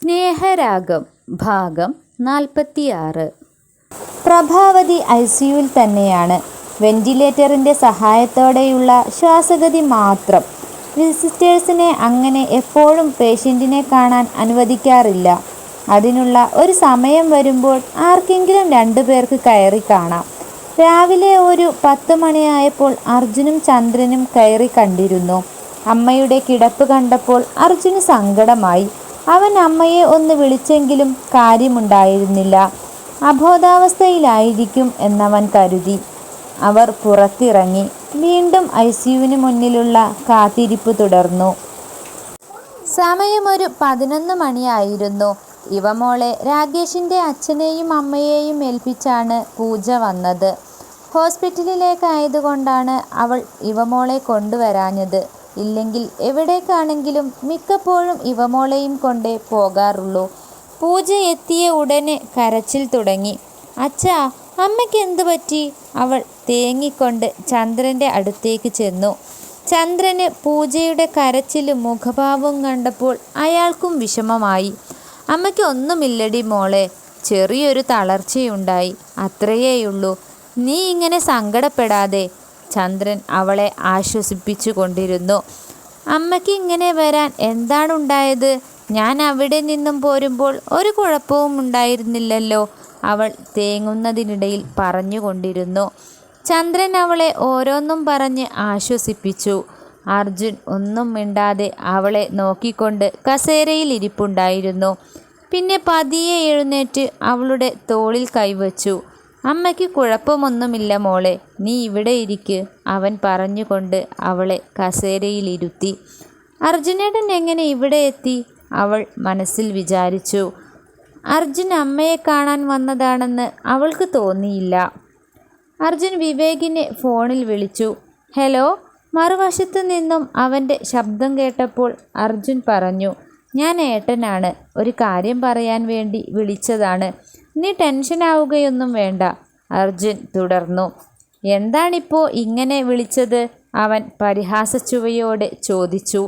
സ്നേഹരാഗം ഭാഗം 46. പ്രഭാവതി ICUവിൽ തന്നെയാണ്. വെന്റിലേറ്ററിൻ്റെ സഹായത്തോടെയുള്ള ശ്വാസഗതി മാത്രം. വിസിറ്റേഴ്സിനെ അങ്ങനെ എപ്പോഴും പേഷ്യൻറ്റിനെ കാണാൻ അനുവദിക്കാറില്ല. അതിനുള്ള ഒരു സമയം വരുമ്പോൾ ആർക്കെങ്കിലും 2 പേർക്ക് കയറി കാണാം. രാവിലെ ഒരു 10 മണിയായപ്പോൾ അർജുനും ചന്ദ്രനും കയറി കണ്ടിരുന്നു. അമ്മയുടെ കിടപ്പ് കണ്ടപ്പോൾ അർജുന് സങ്കടമായി. അവൻ അമ്മയെ ഒന്ന് വിളിച്ചെങ്കിലും കാര്യമുണ്ടായിരുന്നില്ല. അബോധാവസ്ഥയിലായിരിക്കും എന്നവൻ കരുതി. അവർ പുറത്തിറങ്ങി. വീണ്ടും ICUവിന് മുന്നിലുള്ള കാത്തിരിപ്പ് തുടർന്നു. സമയമൊരു 11 മണിയായിരുന്നു. ഇവമോളെ രാകേഷിൻ്റെ അച്ഛനെയും അമ്മയെയും ഏൽപ്പിച്ചാണ് പൂജ വന്നത്. ഹോസ്പിറ്റലിലേക്കായതുകൊണ്ടാണ് അവൾ ഇവമോളെ കൊണ്ടുവരാഞ്ഞത്. ഇല്ലെങ്കിൽ എവിടേക്കാണെങ്കിലും മിക്കപ്പോഴും ഇവമോളെയും കൊണ്ടേ പോകാറുള്ളൂ. പൂജ എത്തിയ ഉടനെ കരച്ചിൽ തുടങ്ങി. അച്ഛാ, അമ്മയ്ക്ക് എന്തു പറ്റി? അവൾ തേങ്ങിക്കൊണ്ട് ചന്ദ്രൻ്റെ അടുത്തേക്ക് ചെന്നു. ചന്ദ്രന് പൂജയുടെ കരച്ചിലും മുഖഭാവവും കണ്ടപ്പോൾ അയാൾക്കും വിഷമമായി. അമ്മയ്ക്ക് ഒന്നുമില്ലടി മോളെ, ചെറിയൊരു തളർച്ചയുണ്ടായി, അത്രയേയുള്ളൂ. നീ ഇങ്ങനെ സങ്കടപ്പെടാതെ. ചന്ദ്രൻ അവളെ ആശ്വസിപ്പിച്ചു കൊണ്ടിരുന്നു. അമ്മയ്ക്ക് ഇങ്ങനെ വരാൻ എന്താണുണ്ടായത്? ഞാൻ അവിടെ നിന്നും പോരുമ്പോൾ ഒരു കുഴപ്പവും ഉണ്ടായിരുന്നില്ലല്ലോ, അവൾ തേങ്ങുന്നതിനിടയിൽ പറഞ്ഞുകൊണ്ടിരുന്നു. ചന്ദ്രൻ അവളെ ഓരോന്നും പറഞ്ഞ് ആശ്വസിപ്പിച്ചു. അർജുൻ ഒന്നും മിണ്ടാതെ അവളെ നോക്കിക്കൊണ്ട് കസേരയിൽ ഇരിപ്പുണ്ടായിരുന്നു. പിന്നെ പതിയെ എഴുന്നേറ്റ് അവളുടെ തോളിൽ കൈവച്ചു. അമ്മയ്ക്ക് കുഴപ്പമൊന്നുമില്ല മോളെ, നീ ഇവിടെ ഇരിക്ക്, അവൻ പറഞ്ഞുകൊണ്ട് അവളെ കസേരയിലിരുത്തി. അർജുനേട്ടൻ എങ്ങനെ ഇവിടെ എത്തി? അവൾ മനസ്സിൽ വിചാരിച്ചു. അർജുൻ അമ്മയെ കാണാൻ വന്നതാണെന്ന് അവൾക്ക് തോന്നിയില്ല. അർജുൻ വിവേകിനെ ഫോണിൽ വിളിച്ചു. ഹലോ. മറുവശത്തു നിന്നും അവൻ്റെ ശബ്ദം കേട്ടപ്പോൾ അർജുൻ പറഞ്ഞു, ഞാൻ ഏട്ടനാണ്, ഒരു കാര്യം പറയാൻ വേണ്ടി വിളിച്ചതാണ്. നീ ടെൻഷനാവുകയൊന്നും വേണ്ട, അർജുൻ തുടർന്നു. എന്താണിപ്പോൾ ഇങ്ങനെ വിളിച്ചത്? അവൻ പരിഹാസച്ചുവയോടെ ചോദിച്ചു.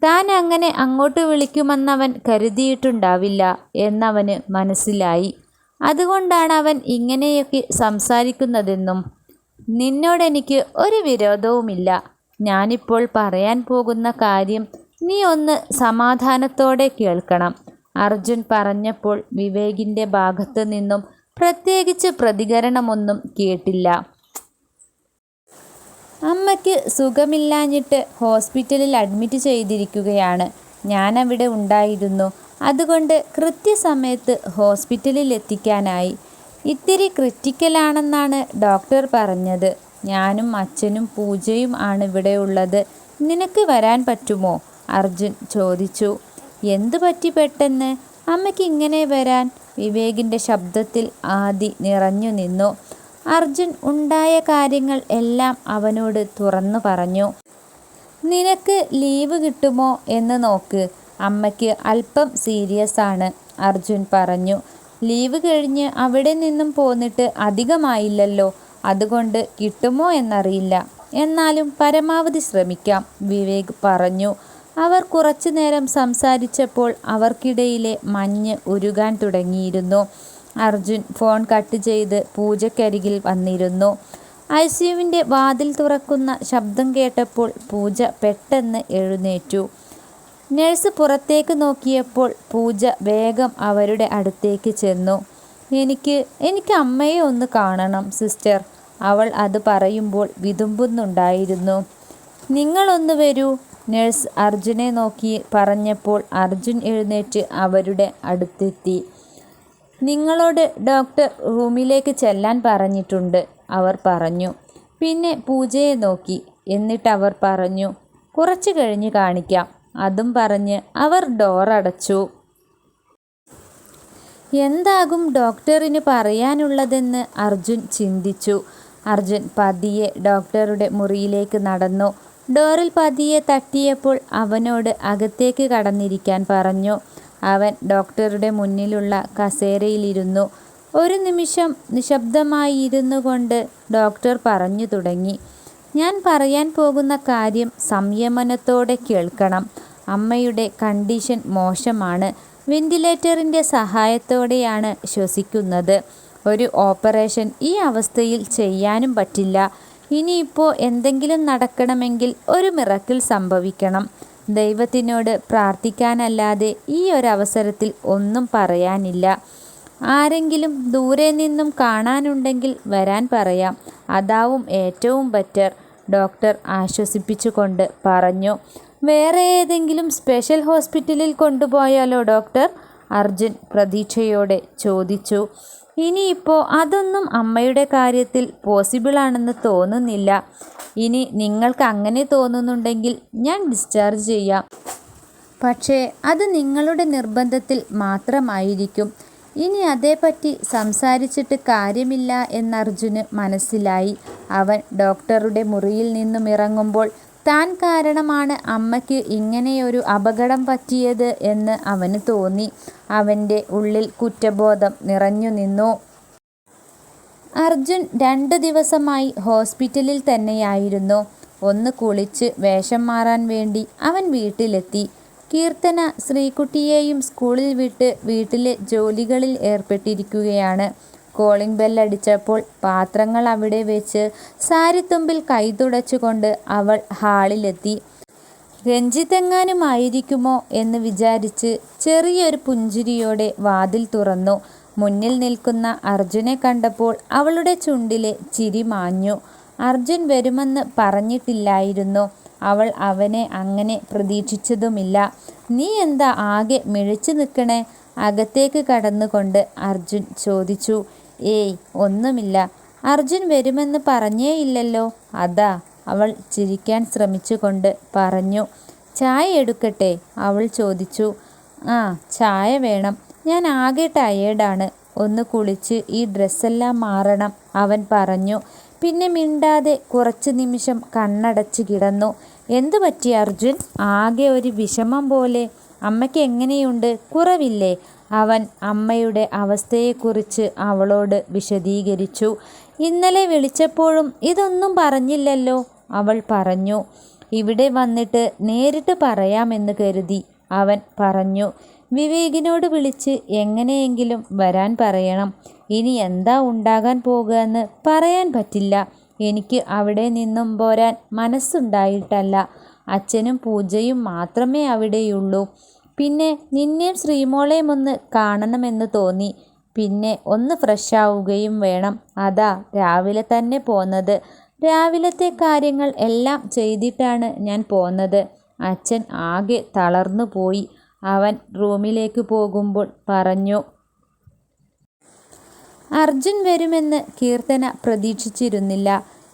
താൻ അങ്ങനെ അങ്ങോട്ട് വിളിക്കുമെന്നവൻ കരുതിയിട്ടുണ്ടാവില്ല എന്നവന് മനസ്സിലായി. അതുകൊണ്ടാണ് അവൻ ഇങ്ങനെയൊക്കെ സംസാരിക്കുന്നതെന്നും. നിന്നോടെനിക്ക് ഒരു വിരോധവുമില്ല. ഞാനിപ്പോൾ പറയാൻ പോകുന്ന കാര്യം നീ ഒന്ന് സമാധാനത്തോടെ കേൾക്കണം, അർജുൻ പറഞ്ഞപ്പോൾ വിവേകിൻ്റെ ഭാഗത്തു നിന്നും പ്രത്യേകിച്ച് പ്രതികരണമൊന്നും കേട്ടില്ല. അമ്മയ്ക്ക് സുഖമില്ലാഞ്ഞിട്ട് ഹോസ്പിറ്റലിൽ അഡ്മിറ്റ് ചെയ്തിരിക്കുകയാണ്. ഞാനവിടെ ഉണ്ടായിരുന്നു. അതുകൊണ്ട് കൃത്യസമയത്ത് ഹോസ്പിറ്റലിൽ എത്തിക്കാനായി. ഇത്തിരി ക്രിറ്റിക്കലാണെന്നാണ് ഡോക്ടർ പറഞ്ഞത്. ഞാനും അച്ഛനും പൂജയും ആണ് ഇവിടെ ഉള്ളത്. നിനക്ക് വരാൻ പറ്റുമോ? അർജുൻ ചോദിച്ചു. എന്തു പറ്റി പെട്ടെന്ന് അമ്മയ്ക്ക് ഇങ്ങനെ വരാൻ? വിവേകിൻ്റെ ശബ്ദത്തിൽ ആദി നിറഞ്ഞു നിന്നു. അർജുൻ ഉണ്ടായ കാര്യങ്ങൾ എല്ലാം അവനോട് തുറന്നു പറഞ്ഞു. നിനക്ക് ലീവ് കിട്ടുമോ എന്ന് നോക്ക്, അമ്മയ്ക്ക് അല്പം സീരിയസ് ആണ്, അർജുൻ പറഞ്ഞു. ലീവ് കഴിഞ്ഞ് അവിടെ നിന്നും പോന്നിട്ട് അധികമായില്ലല്ലോ, അതുകൊണ്ട് കിട്ടുമോ എന്നറിയില്ല. എന്നാലും പരമാവധി ശ്രമിക്കാം, വിവേക് പറഞ്ഞു. അവർ കുറച്ചു നേരം സംസാരിച്ചപ്പോൾ അവർക്കിടയിലെ മഞ്ഞ് ഉരുകാൻ തുടങ്ങിയിരുന്നു. അർജുൻ ഫോൺ കട്ട് ചെയ്ത് പൂജയ്ക്കരികിൽ വന്നിരുന്നു. ICUവിൻ്റെ വാതിൽ തുറക്കുന്ന ശബ്ദം കേട്ടപ്പോൾ പൂജ പെട്ടെന്ന് എഴുന്നേറ്റു. നഴ്സ് പുറത്തേക്ക് നോക്കിയപ്പോൾ പൂജ വേഗം അവരുടെ അടുത്തേക്ക് ചെന്നു. എനിക്ക് അമ്മയെ ഒന്ന് കാണണം സിസ്റ്റർ, അവൾ അത് പറയുമ്പോൾ വിതുമ്പുന്നുണ്ടായിരുന്നു. നിങ്ങളൊന്ന് വരൂ, നഴ്സ് അർജുനെ നോക്കി പറഞ്ഞപ്പോൾ അർജുൻ എഴുന്നേറ്റ് അവരുടെ അടുത്തെത്തി. നിങ്ങളോട് ഡോക്ടർ റൂമിലേക്ക് ചെല്ലാൻ പറഞ്ഞിട്ടുണ്ട്, അവർ പറഞ്ഞു. പിന്നെ പൂജയെ നോക്കി. എന്നിട്ട് അവർ പറഞ്ഞു, കുറച്ച് കഴിഞ്ഞ് കാണിക്കാം. അതും പറഞ്ഞ് അവർ ഡോർ അടച്ചു. എന്താകും ഡോക്ടറിന് പറയാനുള്ളതെന്ന് അർജുൻ ചിന്തിച്ചു. അർജുൻ പതിയെ ഡോക്ടറുടെ മുറിയിലേക്ക് നടന്നു. ഡോറിൽ പതിയെ തട്ടിയപ്പോൾ അവനോട് അകത്തേക്ക് കടന്നിരിക്കാൻ പറഞ്ഞു. അവൻ ഡോക്ടറുടെ മുന്നിലുള്ള കസേരയിലിരുന്നു. ഒരു നിമിഷം നിശബ്ദമായി ഇരുന്നു കൊണ്ട് ഡോക്ടർ പറഞ്ഞു തുടങ്ങി. ഞാൻ പറയാൻ പോകുന്ന കാര്യം സംയമനത്തോടെ കേൾക്കണം. അമ്മയുടെ കണ്ടീഷൻ മോശമാണ്. വെന്റിലേറ്ററിൻ്റെ സഹായത്തോടെയാണ് ശ്വസിക്കുന്നത്. ഒരു ഓപ്പറേഷൻ ഈ അവസ്ഥയിൽ ചെയ്യാനും പറ്റില്ല. ഇനിയിപ്പോൾ എന്തെങ്കിലും നടക്കണമെങ്കിൽ ഒരു മിറക്കിൾ സംഭവിക്കണം. ദൈവത്തിനോട് പ്രാർത്ഥിക്കാനല്ലാതെ ഈ ഒരവസരത്തിൽ ഒന്നും പറയാനില്ല. ആരെങ്കിലും ദൂരെ നിന്നും കാണാനുണ്ടെങ്കിൽ വരാൻ പറയാം. അതാവും ഏറ്റവും ബെറ്റർ, ഡോക്ടർ ആശ്വസിപ്പിച്ചുകൊണ്ട് പറഞ്ഞു. വേറെ ഏതെങ്കിലും സ്പെഷ്യൽ ഹോസ്പിറ്റലിൽ കൊണ്ടുപോയാലോ ഡോക്ടർ? അർജുൻ പ്രതീക്ഷയോടെ ചോദിച്ചു. ഇനിയിപ്പോൾ അതൊന്നും അമ്മയുടെ കാര്യത്തിൽ പോസിബിളാണെന്ന് തോന്നുന്നില്ല. ഇനി നിങ്ങൾക്ക് അങ്ങനെ തോന്നുന്നുണ്ടെങ്കിൽ ഞാൻ ഡിസ്ചാർജ് ചെയ്യാം. പക്ഷേ അത് നിങ്ങളുടെ നിർബന്ധത്തിൽ മാത്രമായിരിക്കും. ഇനി അതേപ്പറ്റി സംസാരിച്ചിട്ട് കാര്യമില്ല എന്നർജുന് മനസ്സിലായി. അവൻ ഡോക്ടറുടെ മുറിയിൽ നിന്നും ഇറങ്ങുമ്പോൾ താൻ കാരണമാണ് അമ്മയ്ക്ക് ഇങ്ങനെയൊരു അപകടം പറ്റിയത് എന്ന് അവന് തോന്നി. അവൻ്റെ ഉള്ളിൽ കുറ്റബോധം നിറഞ്ഞു നിന്നു. അർജുൻ 2 ദിവസമായി ഹോസ്പിറ്റലിൽ തന്നെയായിരുന്നു. ഒന്ന് കുളിച്ച് വേഷം മാറാൻ വേണ്ടി അവൻ വീട്ടിലെത്തി. കീർത്തന ശ്രീകുട്ടിയെയും സ്കൂളിൽ വിട്ട് വീട്ടിലെ ജോലികളിൽ ഏർപ്പെട്ടിരിക്കുകയാണ്. കോളിംഗ് ബെല്ലടിച്ചപ്പോൾ പാത്രങ്ങൾ അവിടെ വെച്ച് സാരിത്തുമ്പിൽ കൈതുടച്ചുകൊണ്ട് അവൾ ഹാളിലെത്തി. രഞ്ജിത്തെങ്ങാനുമായിരിക്കുമോ എന്ന് വിചാരിച്ച് ചെറിയൊരു പുഞ്ചിരിയോടെ വാതിൽ തുറന്നു. മുന്നിൽ നിൽക്കുന്ന അർജുനെ കണ്ടപ്പോൾ അവളുടെ ചുണ്ടിലെ ചിരി മാഞ്ഞു. അർജുൻ വരുമെന്ന് പറഞ്ഞിട്ടില്ലായിരുന്നു. അവൾ അവനെ അങ്ങനെ പ്രതീക്ഷിച്ചതുമില്ല. നീ എന്താ ആകെ മിഴിച്ചു നിൽക്കണേ? അകത്തേക്ക് കടന്നുകൊണ്ട് അർജുൻ ചോദിച്ചു. ഏയ് ഒന്നുമില്ല. അർജുൻ വരുമെന്ന് പറഞ്ഞേയില്ലല്ലോ. അതാ, അവൾ ചിരിക്കാൻ ശ്രമിച്ചുകൊണ്ട് പറഞ്ഞു. ചായ എടുക്കട്ടെ? അവൾ ചോദിച്ചു. ആ, ചായ വേണം. ഞാൻ ആകെ ടയേർഡാണ്. ഒന്ന് കുളിച്ച് ഈ ഡ്രസ്സെല്ലാം മാറണം, അവൻ പറഞ്ഞു. പിന്നെ മിണ്ടാതെ കുറച്ച് നിമിഷം കണ്ണടച്ച് കിടന്നു. എന്തു പറ്റി അർജുൻ? ആകെ ഒരു വിഷമം പോലെ. അമ്മയ്ക്ക് എങ്ങനെയുണ്ട്? കുറവില്ലേ? അവൻ അമ്മയുടെ അവസ്ഥയെക്കുറിച്ച് അവളോട് വിശദീകരിച്ചു. ഇന്നലെ വിളിച്ചപ്പോഴും ഇതൊന്നും പറഞ്ഞില്ലല്ലോ, അവൾ പറഞ്ഞു. ഇവിടെ വന്നിട്ട് നേരിട്ട് പറയാമെന്ന് കരുതി, അവൻ പറഞ്ഞു. വിവേകിനോട് വിളിച്ച് എങ്ങനെയെങ്കിലും വരാൻ പറയണം. ഇനി എന്താ ഉണ്ടാകാൻ പോകുകയെന്ന് പറയാൻ പറ്റില്ല. എനിക്ക് അവിടെ നിന്നും പോരാൻ മനസ്സുണ്ടായിട്ടല്ല. അച്ഛനും പൂജയും മാത്രമേ അവിടെയുള്ളൂ. പിന്നെ നിന്നെയും ശ്രീമോളെയും ഒന്ന് കാണണമെന്ന് തോന്നി. പിന്നെ ഒന്ന് ഫ്രഷ് ആവുകയും വേണം. അതാ രാവിലെ തന്നെ പോന്നത്. രാവിലത്തെ കാര്യങ്ങൾ എല്ലാം ചെയ്തിട്ടാണ് ഞാൻ പോന്നത്. അച്ഛൻ ആകെ തളർന്നു പോയി, അവൻ റൂമിലേക്ക് പോകുമ്പോൾ പറഞ്ഞു. അർജുൻ വരുമെന്ന് കീർത്തന പ്രതീക്ഷിച്ചിരുന്നില്ല.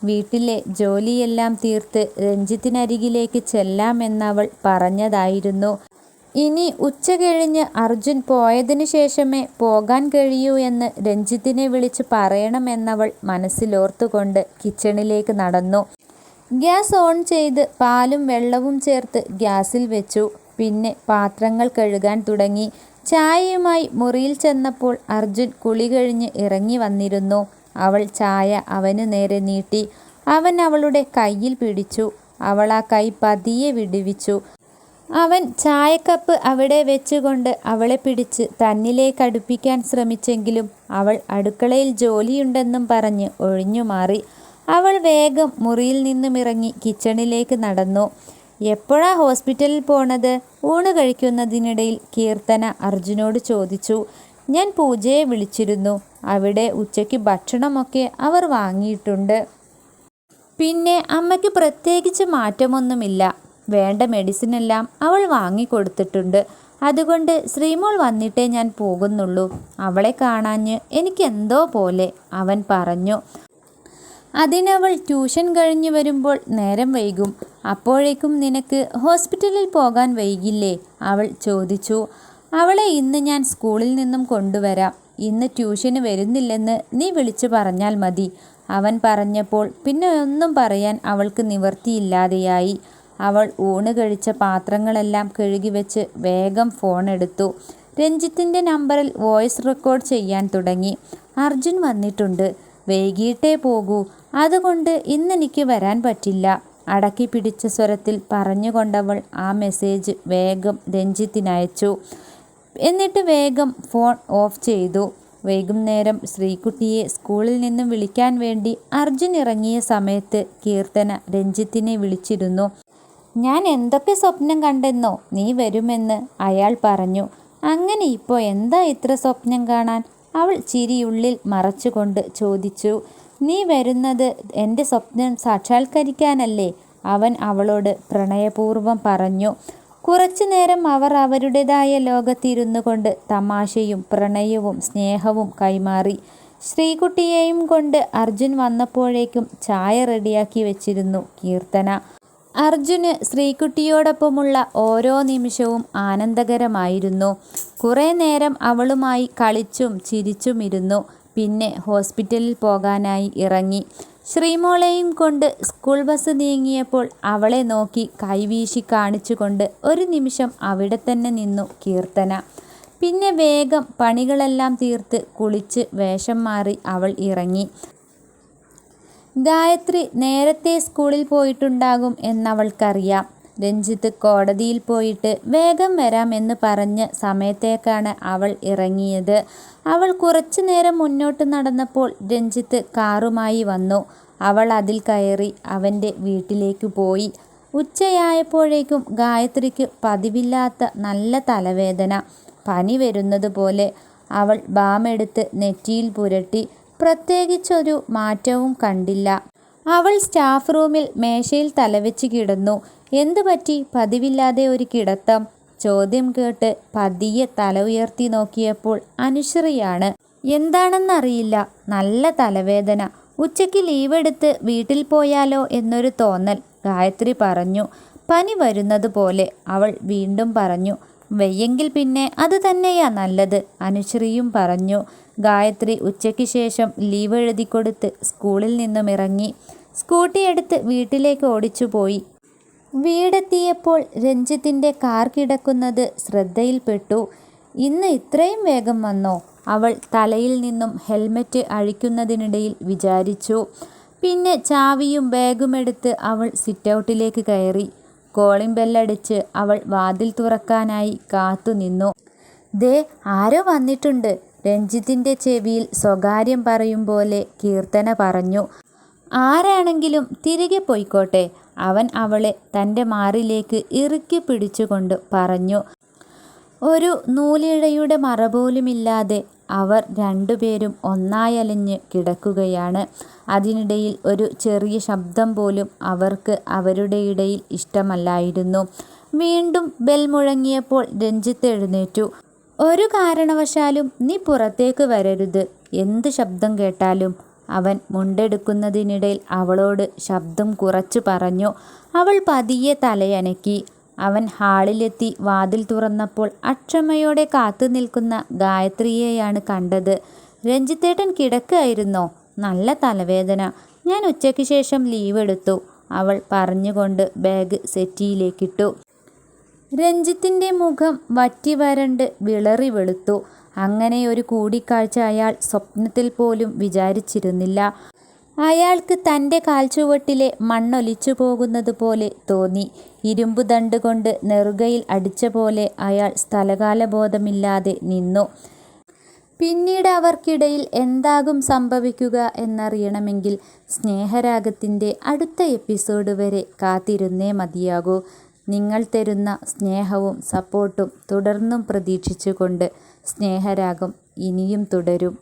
വീട്ടിലെ ജോലിയെല്ലാം തീർത്ത് രഞ്ജിത്തിനരികിലേക്ക് ചെല്ലാമെന്നവൾ പറഞ്ഞതായിരുന്നു. ഇനി ഉച്ച കഴിഞ്ഞ് അർജുൻ പോയതിനു ശേഷമേ പോകാൻ കഴിയൂ എന്ന് രഞ്ജിത്തിനെ വിളിച്ച് പറയണമെന്നവൾ മനസ്സിലോർത്തുകൊണ്ട് കിച്ചണിലേക്ക് നടന്നു. ഗ്യാസ് ഓൺ ചെയ്ത് പാലും വെള്ളവും ചേർത്ത് ഗ്യാസിൽ വെച്ചു. പിന്നെ പാത്രങ്ങൾ കഴുകാൻ തുടങ്ങി. ചായയുമായി മുറിയിൽ ചെന്നപ്പോൾ അർജുൻ കുളി കഴിഞ്ഞ് ഇറങ്ങി വന്നിരുന്നു. അവൾ ചായ അവന് നേരെ നീട്ടി. അവൻ അവളുടെ കയ്യിൽ പിടിച്ചു. അവൾ ആ കൈ പതിയെ വിടുവിച്ചു. അവൻ ചായക്കപ്പ് അവിടെ വെച്ചുകൊണ്ട് അവളെ പിടിച്ച് തന്നിലേക്ക് അടുപ്പിക്കാൻ ശ്രമിച്ചെങ്കിലും അവൾ അടുക്കളയിൽ ജോലിയുണ്ടെന്നും പറഞ്ഞ് ഒഴിഞ്ഞുമാറി. അവൾ വേഗം മുറിയിൽ നിന്നും ഇറങ്ങി കിച്ചണിലേക്ക് നടന്നു. എപ്പോഴാ ഹോസ്പിറ്റലിൽ പോണത്? ഊണ് കഴിക്കുന്നതിനിടയിൽ കീർത്തന അർജുനോട് ചോദിച്ചു. ഞാൻ പൂജയെ വിളിച്ചിരുന്നു. അവിടെ ഉച്ചയ്ക്ക് ഭക്ഷണമൊക്കെ അവർ വാങ്ങിയിട്ടുണ്ട്. പിന്നെ അമ്മയ്ക്ക് പ്രത്യേകിച്ച് മാറ്റമൊന്നുമില്ല. വേണ്ട മെഡിസിനെല്ലാം അവൾ വാങ്ങിക്കൊടുത്തിട്ടുണ്ട്. അതുകൊണ്ട് ശ്രീമോൾ വന്നിട്ടേ ഞാൻ പോകുന്നുള്ളൂ. അവളെ കാണാഞ്ഞ് എനിക്കെന്തോ പോലെ, അവൻ പറഞ്ഞു. അതിനവൾ ട്യൂഷൻ കഴിഞ്ഞ് വരുമ്പോൾ നേരം വൈകും. അപ്പോഴേക്കും നിനക്ക് ഹോസ്പിറ്റലിൽ പോകാൻ വൈകില്ലേ? അവൾ ചോദിച്ചു. അവളെ ഇന്ന് ഞാൻ സ്കൂളിൽ നിന്നും കൊണ്ടുവരാം. ഇന്ന് ട്യൂഷന് വരുന്നില്ലെന്ന് നീ വിളിച്ചു പറഞ്ഞാൽ മതി, അവൻ പറഞ്ഞപ്പോൾ പിന്നെ ഒന്നും പറയാൻ അവൾക്ക് നിവർത്തിയില്ലാതെയായി. അവൾ ഊണ് കഴിച്ച പാത്രങ്ങളെല്ലാം കഴുകി വെച്ച് വേഗം ഫോൺ എടുത്തു. രഞ്ജിത്തിൻ്റെ നമ്പറിൽ വോയിസ് റെക്കോർഡ് ചെയ്യാൻ തുടങ്ങി. അർജുൻ വന്നിട്ടുണ്ട്. വൈകിട്ടേ പോകൂ. അതുകൊണ്ട് ഇന്നെനിക്ക് വരാൻ പറ്റില്ല. അടക്കി പിടിച്ച സ്വരത്തിൽ പറഞ്ഞുകൊണ്ടവൾ ആ മെസ്സേജ് വേഗം രഞ്ജിത്തിനയച്ചു. എന്നിട്ട് വേഗം ഫോൺ ഓഫ് ചെയ്തു. വൈകുന്നേരം ശ്രീകുട്ടിയെ സ്കൂളിൽ നിന്നും വിളിക്കാൻ വേണ്ടി അർജുൻ ഇറങ്ങിയ സമയത്ത് കീർത്തന രഞ്ജിത്തിനെ വിളിച്ചിരുന്നു. ഞാൻ എന്തൊക്കെ സ്വപ്നം കണ്ടെന്നോ നീ വരുമെന്ന് അയാൾ പറഞ്ഞു. അങ്ങനെ ഇപ്പോൾ എന്താ ഇത്ര സ്വപ്നം കാണാൻ? അവൾ ചിരിയുള്ളിൽ മറച്ചുകൊണ്ട് ചോദിച്ചു. നീ വരുന്നത് എൻ്റെ സ്വപ്നം സാക്ഷാത്കരിക്കാനല്ലേ? അവൻ അവളോട് പ്രണയപൂർവ്വം പറഞ്ഞു. കുറച്ചു നേരം അവർ അവരുടേതായ ലോകത്തിരുന്നു കൊണ്ട് തമാശയും പ്രണയവും സ്നേഹവും കൈമാറി. ശ്രീകുട്ടിയെയും കൊണ്ട് അർജുൻ വന്നപ്പോഴേക്കും ചായ റെഡിയാക്കി വെച്ചിരുന്നു കീർത്തന. അർജുന് ശ്രീകുട്ടിയോടൊപ്പമുള്ള ഓരോ നിമിഷവും ആനന്ദകരമായിരുന്നു. കുറേ നേരം അവളുമായി കളിച്ചും ചിരിച്ചുമിരുന്നു. പിന്നെ ഹോസ്പിറ്റലിൽ പോകാനായി ഇറങ്ങി. ശ്രീമോളെയും കൊണ്ട് സ്കൂൾ ബസ് നീങ്ങിയപ്പോൾ അവളെ നോക്കി കൈവീശി കാണിച്ചുകൊണ്ട് ഒരു നിമിഷം അവിടെ തന്നെ നിന്നു കീർത്തന. പിന്നെ വേഗം പണികളെല്ലാം തീർത്ത് കുളിച്ച് വേഷം മാറി അവൾ ഇറങ്ങി. ഗായത്രി നേരത്തെ സ്കൂളിൽ പോയിട്ടുണ്ടാകും എന്നവൾക്കറിയാം. രഞ്ജിത്ത് കോടതിയിൽ പോയിട്ട് വേഗം വരാം എന്ന് പറഞ്ഞ സമയത്തേക്കാണ് അവൾ ഇറങ്ങിയത്. അവൾ കുറച്ചു നേരം മുന്നോട്ട് നടന്നപ്പോൾ രഞ്ജിത്ത് കാറുമായി വന്നു. അവൾ അതിൽ കയറി അവൻ്റെ വീട്ടിലേക്ക് പോയി. ഉച്ചയായപ്പോഴേക്കും ഗായത്രിക്ക് പതിവില്ലാത്ത നല്ല തലവേദന, പനി വരുന്നത് പോലെ. അവൾ ബാമെടുത്ത് നെറ്റിയിൽ പുരട്ടി. പ്രത്യേകിച്ചൊരു മാറ്റവും കണ്ടില്ല. അവൾ സ്റ്റാഫ് റൂമിൽ മേശയിൽ തലവെച്ച് കിടന്നു. എന്തു പറ്റി പതിവില്ലാതെ ഒരു കിടത്തം? ചോദ്യം കേട്ട് പതിയെ തല ഉയർത്തി നോക്കിയപ്പോൾ അനുശ്രീയാണ്. എന്താണെന്നറിയില്ല, നല്ല തലവേദന. ഉച്ചയ്ക്ക് ലീവെടുത്ത് വീട്ടിൽ പോയാലോ എന്നൊരു തോന്നൽ, ഗായത്രി പറഞ്ഞു. പനി വരുന്നത് പോലെ, അവൾ വീണ്ടും പറഞ്ഞു. വയ്യെങ്കിൽ പിന്നെ അത് തന്നെയാ നല്ലത്, അനുശ്രീയും പറഞ്ഞു. ഗായത്രി ഉച്ചയ്ക്ക് ശേഷം ലീവ് എഴുതിക്കൊടുത്ത് സ്കൂളിൽ നിന്നും ഇറങ്ങി. സ്കൂട്ടി എടുത്ത് വീട്ടിലേക്ക് ഓടിച്ചുപോയി. വീടെത്തിയപ്പോൾ രഞ്ജിത്തിൻ്റെ കാർ കിടക്കുന്നത് ശ്രദ്ധയിൽപ്പെട്ടു. ഇന്ന് ഇത്രയും വേഗം വന്നോ? അവൾ തലയിൽ നിന്നും ഹെൽമറ്റ് അഴിക്കുന്നതിനിടയിൽ വിചാരിച്ചു. പിന്നെ ചാവിയും ബാഗുമെടുത്ത് അവൾ സിറ്റൗട്ടിലേക്ക് കയറി. കോളിംഗ് ബെല്ലടിച്ച് അവൾ വാതിൽ തുറക്കാനായി കാത്തുനിന്നു. ദേ ആരോ വന്നിട്ടുണ്ട്, രഞ്ജിത്തിൻ്റെ ചെവിയിൽ സ്വകാര്യം പറയും പോലെ കീർത്തന പറഞ്ഞു. ആരാണെങ്കിലും തിരികെ പോയിക്കോട്ടെ, അവൻ അവളെ തൻ്റെ മാറിലേക്ക് ഇറുക്കി പിടിച്ചുകൊണ്ട് പറഞ്ഞു. ഒരു നൂലിഴയുടെ മറപോലുമില്ലാതെ അവർ രണ്ടുപേരും ഒന്നായലഞ്ഞ് കിടക്കുകയാണ്. അതിനിടയിൽ ഒരു ചെറിയ ശബ്ദം പോലും അവർക്ക് അവരുടെ ഇടയിൽ ഇഷ്ടമല്ലായിരുന്നു. വീണ്ടും ബെൽ മുഴങ്ങിയപ്പോൾ രഞ്ജിത്ത് എഴുന്നേറ്റു. ഒരു കാരണവശാലും നീ പുറത്തേക്ക് വരരുത്, എന്ത് ശബ്ദം കേട്ടാലും, അവൻ മുണ്ടെടുക്കുന്നതിനിടയിൽ അവളോട് ശബ്ദം കുറച്ചു പറഞ്ഞു. അവൾ പതിയെ തലയനക്കി. അവൻ ഹാളിലെത്തി വാതിൽ തുറന്നപ്പോൾ അക്ഷമയോടെ കാത്തു നിൽക്കുന്ന ഗായത്രിയെയാണ് കണ്ടത്. രഞ്ജിത്തേട്ടൻ കിടക്കുകയായിരുന്നോ? നല്ല തലവേദന, ഞാൻ ഉച്ചയ്ക്ക് ശേഷം ലീവ് എടുത്തു, അവൾ പറഞ്ഞുകൊണ്ട് ബാഗ് സെറ്റിയിലേക്കിട്ടു. രഞ്ജിത്തിൻ്റെ മുഖം വറ്റി വരണ്ട് വിളറി വെളുത്തു. അങ്ങനെ ഒരു കൂടിക്കാഴ്ച അയാൾ സ്വപ്നത്തിൽ പോലും വിചാരിച്ചിരുന്നില്ല. അയാൾക്ക് തൻ്റെ കാൽച്ചുവട്ടിലെ മണ്ണൊലിച്ചു പോകുന്നത് പോലെ തോന്നി. ഇരുമ്പു ദണ്ട് കൊണ്ട് നെറുകയിൽ അടിച്ച പോലെ അയാൾ സ്ഥലകാലബോധമില്ലാതെ നിന്നു. പിന്നീട് അവർക്കിടയിൽ എന്താകും സംഭവിക്കുക എന്നറിയണമെങ്കിൽ സ്നേഹരാഗത്തിൻ്റെ അടുത്ത എപ്പിസോഡ് വരെ കാത്തിരുന്നേ മതിയാകൂ. നിങ്ങൾ തരുന്ന സ്നേഹവും സപ്പോർട്ടും തുടർന്നും പ്രതീക്ഷിച്ചുകൊണ്ട് സ്നേഹരാഗം ഇനിയും തുടരും.